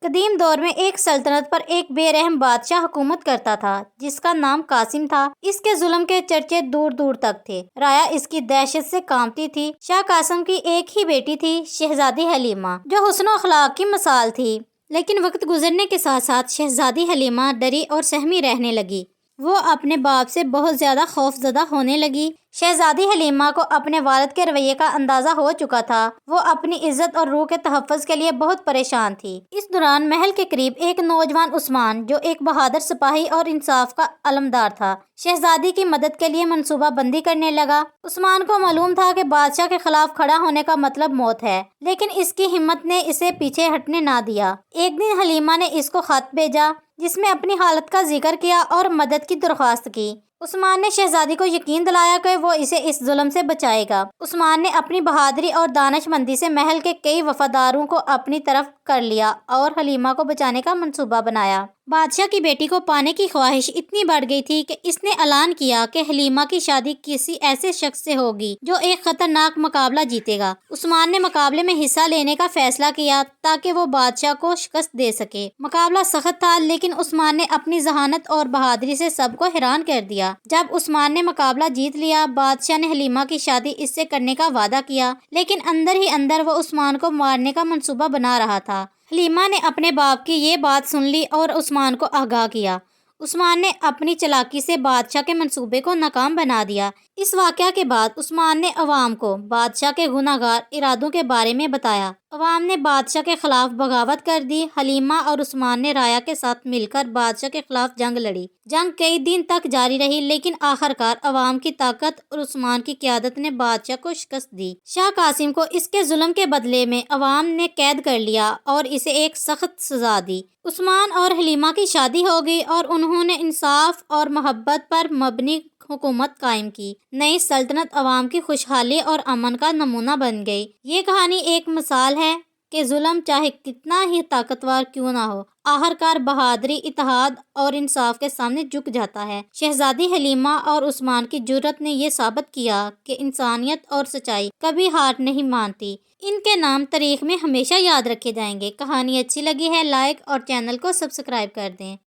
قدیم دور میں ایک سلطنت پر ایک بے رحم بادشاہ حکومت کرتا تھا جس کا نام قاسم تھا۔ اس کے ظلم کے چرچے دور دور تک تھے۔ رایا اس کی دہشت سے کانپتی تھی۔ شاہ قاسم کی ایک ہی بیٹی تھی، شہزادی حلیمہ، جو حسن و اخلاق کی مثال تھی۔ لیکن وقت گزرنے کے ساتھ ساتھ شہزادی حلیمہ ڈری اور سہمی رہنے لگی۔ وہ اپنے باپ سے بہت زیادہ خوف زدہ ہونے لگی۔ شہزادی حلیمہ کو اپنے والد کے رویے کا اندازہ ہو چکا تھا۔ وہ اپنی عزت اور روح کے تحفظ کے لیے بہت پریشان تھی۔ اس دوران محل کے قریب ایک نوجوان عثمان، جو ایک بہادر سپاہی اور انصاف کا علمدار تھا، شہزادی کی مدد کے لیے منصوبہ بندی کرنے لگا۔ عثمان کو معلوم تھا کہ بادشاہ کے خلاف کھڑا ہونے کا مطلب موت ہے، لیکن اس کی ہمت نے اسے پیچھے ہٹنے نہ دیا۔ ایک دن حلیمہ نے اس کو خط بھیجا جس میں اپنی حالت کا ذکر کیا اور مدد کی درخواست کی۔ عثمان نے شہزادی کو یقین دلایا کہ وہ اسے اس ظلم سے بچائے گا۔ عثمان نے اپنی بہادری اور دانش مندی سے محل کے کئی وفاداروں کو اپنی طرف کر لیا اور حلیمہ کو بچانے کا منصوبہ بنایا۔ بادشاہ کی بیٹی کو پانے کی خواہش اتنی بڑھ گئی تھی کہ اس نے اعلان کیا کہ حلیمہ کی شادی کسی ایسے شخص سے ہوگی جو ایک خطرناک مقابلہ جیتے گا۔ عثمان نے مقابلے میں حصہ لینے کا فیصلہ کیا تاکہ وہ بادشاہ کو شکست دے سکے۔ مقابلہ سخت تھا، لیکن عثمان نے اپنی ذہانت اور بہادری سے سب کو حیران کر دیا۔ جب عثمان نے مقابلہ جیت لیا، بادشاہ نے حلیمہ کی شادی اس سے کرنے کا وعدہ کیا، لیکن اندر ہی اندر وہ عثمان کو مارنے کا منصوبہ بنا رہا تھا۔ حلیمہ نے اپنے باپ کی یہ بات سن لی اور عثمان کو آگاہ کیا۔ عثمان نے اپنی چالاکی سے بادشاہ کے منصوبے کو ناکام بنا دیا۔ اس واقعہ کے بعد عثمان نے عوام کو بادشاہ کے گناہ گار ارادوں کے بارے میں بتایا۔ عوام نے بادشاہ کے خلاف بغاوت کر دی۔ حلیمہ اور عثمان نے رایا کے ساتھ مل کر بادشاہ کے خلاف جنگ لڑی۔ جنگ کئی دن تک جاری رہی، لیکن آخرکار عوام کی طاقت اور عثمان کی قیادت نے بادشاہ کو شکست دی۔ شاہ قاسم کو اس کے ظلم کے بدلے میں عوام نے قید کر لیا اور اسے ایک سخت سزا دی۔ عثمان اور حلیمہ کی شادی ہو گئی اور انہوں نے انصاف اور محبت پر مبنی حکومت قائم کی۔ نئی سلطنت عوام کی خوشحالی اور امن کا نمونہ بن گئی۔ یہ کہانی ایک مثال ہے کہ ظلم چاہے کتنا ہی طاقتور کیوں نہ ہو، آخرکار بہادری، اتحاد اور انصاف کے سامنے جھک جاتا ہے۔ شہزادی حلیمہ اور عثمان کی جرأت نے یہ ثابت کیا کہ انسانیت اور سچائی کبھی ہار نہیں مانتی۔ ان کے نام تاریخ میں ہمیشہ یاد رکھے جائیں گے۔ کہانی اچھی لگی ہے لائک اور چینل کو سبسکرائب کر دیں۔